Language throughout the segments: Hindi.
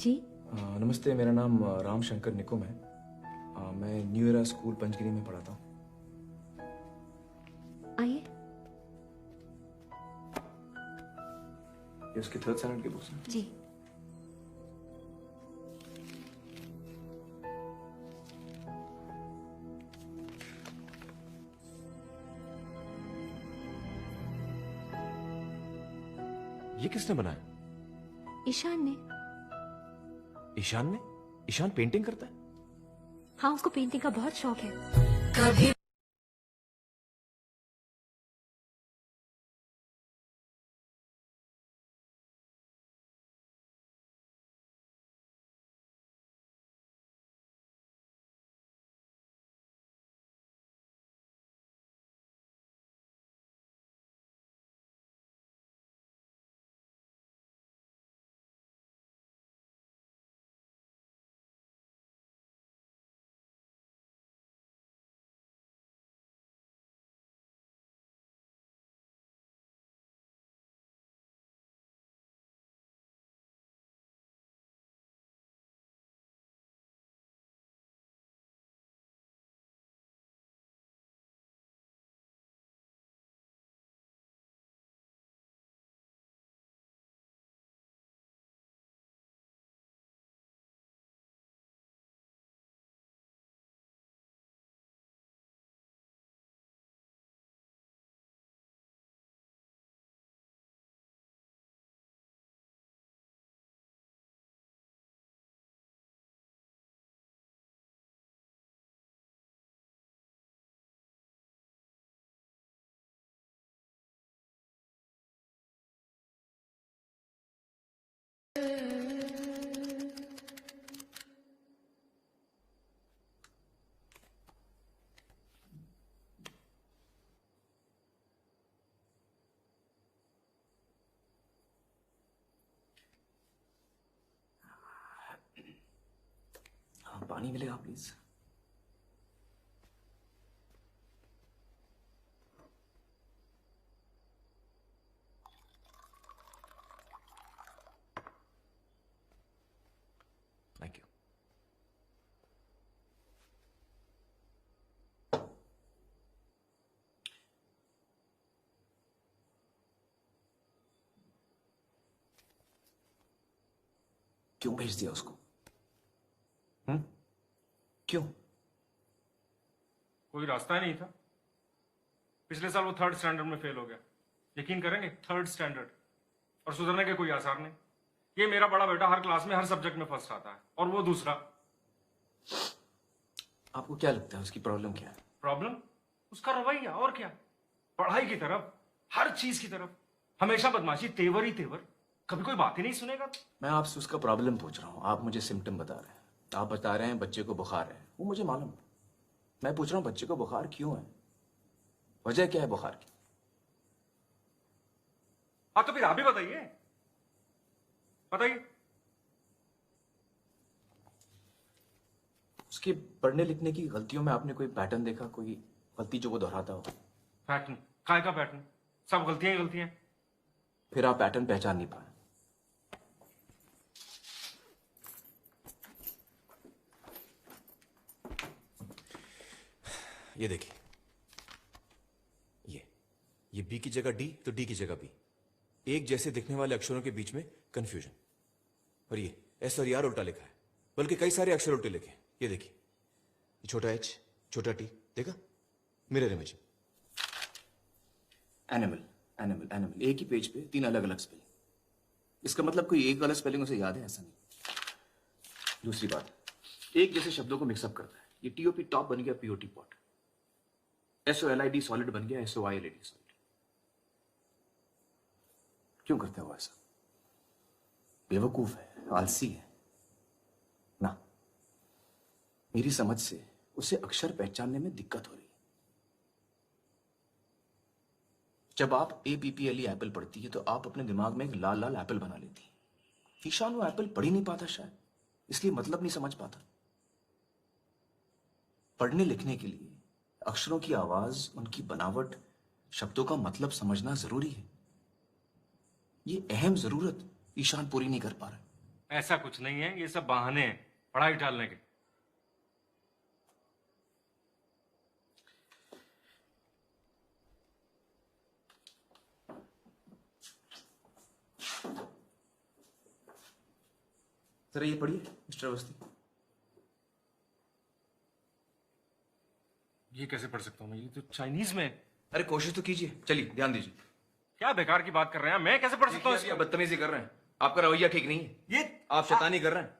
जी। नमस्ते, मेरा नाम राम शंकर निकुम है। मैं न्यू एरा स्कूल पंचगिरी में पढ़ाता हूँ। आइए। ये उसके थर्ड स्टैंडर्ड की बुक्स हैं। जी। ये किसने बनाया? ईशान ने। ईशान ने? ईशान पेंटिंग करता है? हाँ, उसको पेंटिंग का बहुत शौक है। हाँ, पानी मिलेगा प्लीज? Thank you. क्यों भेज दिया उसको? क्यों? कोई रास्ता ही नहीं था। पिछले साल वो थर्ड स्टैंडर्ड में फेल हो गया। यकीन करेंगे, थर्ड स्टैंडर्ड, और सुधरने के कोई आसार नहीं। ये मेरा बड़ा बेटा हर क्लास में हर सब्जेक्ट में फर्स्ट आता है, और वो दूसरा। आपको क्या लगता है उसकी प्रॉब्लम क्या है? प्रॉब्लम उसका रवैया, और क्या। पढ़ाई की तरफ, हर चीज की तरफ हमेशा बदमाशी, तेवर ही तेवर। कभी कोई बात ही नहीं सुनेगा। मैं आपसे उसका प्रॉब्लम पूछ रहा हूँ, आप मुझे सिम्टम बता रहे हैं। आप बता रहे हैं बच्चे को बुखार है, वो मुझे मालूम है। मैं पूछ रहा हूँ बच्चे को बुखार क्यों है, वजह क्या है बुखार की? हाँ, तो फिर आप ही बताइए, बताइए। उसके पढ़ने लिखने की गलतियों में आपने कोई पैटर्न देखा, कोई गलती जो वो दोहराता हो? पैटर्न? काय का पैटर्न? सब गलतियां ही गलतियां। फिर आप पैटर्न पहचान नहीं पाए। ये देखिए, ये बी की जगह डी तो डी की जगह बी। एक जैसे दिखने वाले अक्षरों के बीच में कंफ्यूजन। और ये एस और आर उल्टा लिखा है, बल्कि कई सारे अक्षर उल्टे लिखे हैं। ये देखिए, ये छोटा एच, छोटा टी, देखा? Mirror image. Animal, animal, animal, एक ही पेज पे तीन अलग अलग स्पेलिंग। इसका मतलब कोई एक गलत स्पेलिंग उसे याद है, ऐसा नहीं। दूसरी बात, एक जैसे शब्दों को मिक्सअप करता है। ये टीओपी टॉप बन गया पीओटी पॉट, SOLID सॉलिड बन गया SOILD सॉलिड। क्यों करता है वो ऐसा? बेवकूफ है, आलसी है ना। मेरी समझ से उसे अक्षर पहचानने में दिक्कत हो रही है। जब आप APPLE एप्पल पढ़ती है तो आप अपने दिमाग में एक लाल लाल एप्पल बना लेती है। ईशान वो एप्पल पढ़ ही नहीं पाता, शायद इसलिए मतलब नहीं समझ पाता। पढ़ने लिखने के लिए अक्षरों की आवाज, उनकी बनावट, शब्दों का मतलब समझना जरूरी है। ये अहम जरूरत ईशान पूरी नहीं कर पा रहा। ऐसा कुछ नहीं है, ये सब बहाने हैं पढ़ाई टालने के। जरा ये पढ़िए मिस्टर अवस्थी। ये कैसे पढ़ सकता हूँ मैं? ये तो चाइनीज में है। अरे कोशिश तो कीजिए, चलिए ध्यान दीजिए। क्या बेकार की बात कर रहे हैं, मैं कैसे पढ़ सकता हूँ देखिए, इसको? आप बदतमीजी कर रहे हैं, आपका रवैया ठीक नहीं है, ये आप शैतानी कर रहे हैं।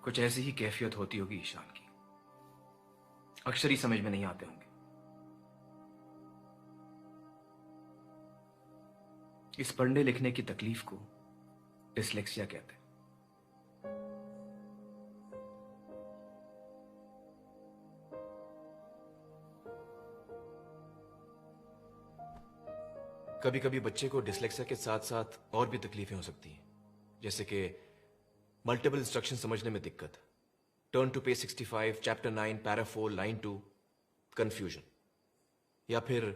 कुछ ऐसी ही कैफियत होती होगी ईशान की, अक्षर ही समझ में नहीं आते होंगे। इस पढ़ने लिखने की तकलीफ को डिसलेक्सिया कहते हैं। कभी कभी बच्चे को डिसलेक्सिया के साथ साथ और भी तकलीफें हो सकती हैं, जैसे कि मल्टीपल इंस्ट्रक्शन समझने में दिक्कत, turn to page 65, chapter 9, para 4, line 2, confusion, या फिर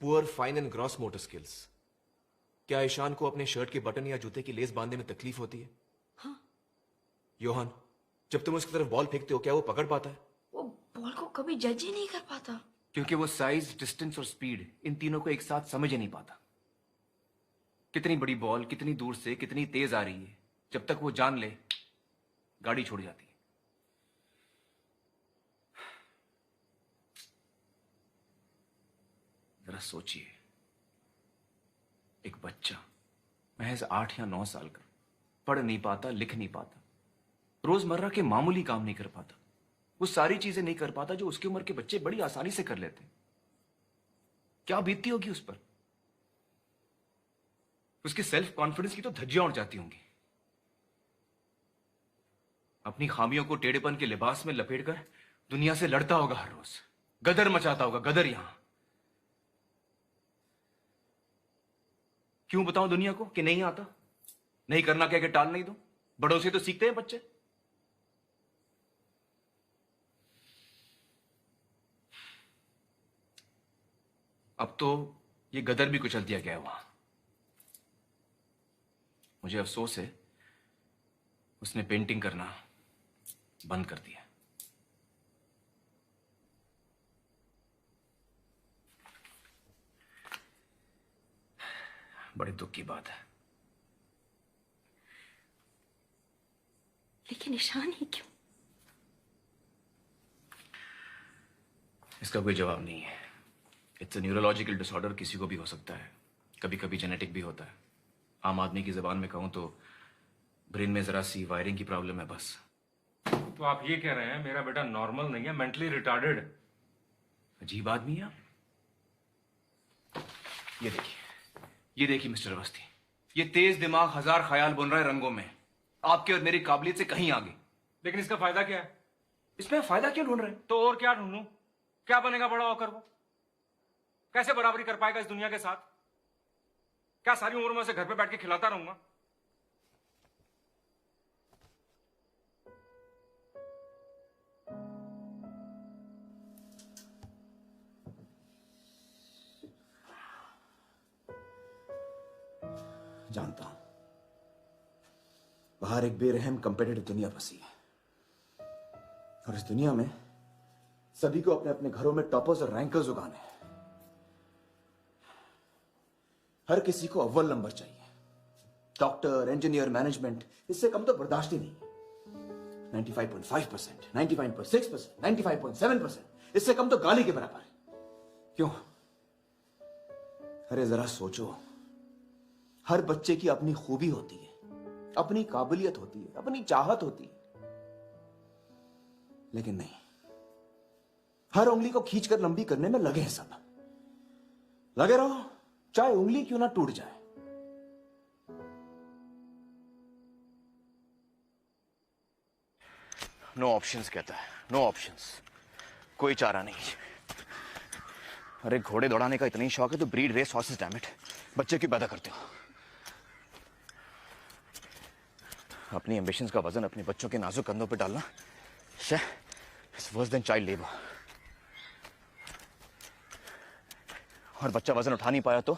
poor fine and gross motor skills. क्या ईशान को अपने शर्ट के बटन या जूते की लेस बांधने में तकलीफ होती है? हाँ। योहान, जब तुम उसकी तरफ बॉल फेंकते हो क्या वो पकड़ पाता है? वो बॉल को कभी जज ही नहीं कर पाता। क्योंकि वो साइज, डिस्टेंस और स्पीड, इन तीनों को एक साथ समझ ही नहीं पाता। कितनी बड़ी बॉल कितनी दूर से कितनी तेज आ रही है, जब तक वो जान ले गाड़ी छोड़ जाती है। जरा सोचिए, एक बच्चा महज 8 या 9 साल का, पढ़ नहीं पाता, लिख नहीं पाता, रोजमर्रा के मामूली काम नहीं कर पाता, वो सारी चीजें नहीं कर पाता जो उसकी उम्र के बच्चे बड़ी आसानी से कर लेते हैं। क्या बीतती होगी उस पर? उसके सेल्फ कॉन्फिडेंस की तो धज्जियां उड़ जाती होंगी। अपनी खामियों को टेढ़ेपन के लिबास में लपेटकर दुनिया से लड़ता होगा हर रोज, गदर मचाता होगा, गदर। यहां क्यों बताऊं दुनिया को कि नहीं आता, नहीं करना क्या कि टाल नहीं दो? बड़ों से तो सीखते हैं बच्चे। अब तो ये गदर भी कुचल दिया गया है वहां। मुझे अफसोस है उसने पेंटिंग करना बंद कर दिया। बड़े दुख की बात है। लेकिन ईशान ही क्यों? इसका कोई जवाब नहीं है। इट्स अ न्यूरोलॉजिकल डिसऑर्डर, किसी को भी हो सकता है, कभी कभी जेनेटिक भी होता है। आम आदमी की जबान में कहूं तो ब्रेन में जरा सी वायरिंग की प्रॉब्लम है बस। तो आप ये कह रहे हैं मेरा बेटा नॉर्मल नहीं है, मेंटली रिटार्डेड? अजीब आदमी है आप। ये देखिए मिस्टर अवस्थी, ये तेज दिमाग हजार ख्याल बुन रहा है रंगों में, आपके और मेरी काबिलियत से कहीं आगे। लेकिन इसका फायदा क्या है? इसमें फायदा क्यों ढूंढ रहे हैं? तो और क्या ढूंढूं? क्या बनेगा बड़ा होकर वो? कैसे बराबरी कर पाएगा इस दुनिया के साथ? क्या सारी उम्र में उसे घर पे बैठ के खिलाता रहूंगा? जानता हूं बाहर एक बेरहम कंपेटिटिव दुनिया बसी है, और इस दुनिया में सभी को अपने अपने घरों में टॉपर्स और रैंकर्स उगाने हैं। हर किसी को अव्वल नंबर चाहिए। डॉक्टर, इंजीनियर, मैनेजमेंट, इससे कम तो बर्दाश्त ही नहीं। 95.5%, 95.6%, 95.7%, इससे कम तो गाली के बराबर है। क्यों? अरे जरा सोचो, हर बच्चे की अपनी खूबी होती है, अपनी काबिलियत होती है, अपनी चाहत होती है, लेकिन नहीं, हर उंगली को खींचकर लंबी करने में लगे हैं सब। लगे रहो, चाहे उंगली क्यों ना टूट जाए। नो ऑप्शंस कहता है, नो ऑप्शंस, कोई चारा नहीं। अरे घोड़े दौड़ाने का इतना ही शौक है तो breed race horses, damn it, बच्चे क्यों पैदा करते हो? अपनी एम्बिशंस का वजन अपने बच्चों के नाजुक कंधों पर डालना it's worse than child labour. और बच्चा वजन उठा नहीं पाया तो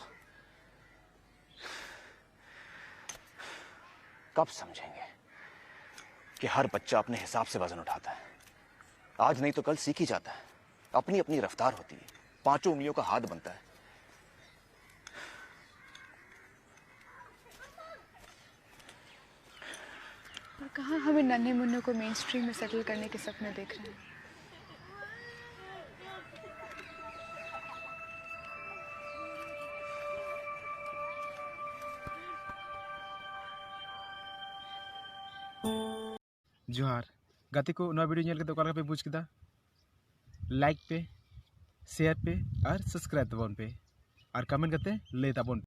कब समझेंगे कि हर बच्चा अपने हिसाब से वजन उठाता है। आज नहीं तो कल सीख ही जाता है। अपनी अपनी रफ्तार होती है, पांचों उंगलियों का हाथ बनता है। और कहाँ हमें नन्हे मुन्नों को मेन स्ट्रीम में सेटल करने के सपने देख रहे हैं। जोहार गाते को नवा वीडियो नेल के पे बुझ केदा लाइक पे शेयर पे और सब्सक्राइब तबन पे और कमेंट करते ले तबन।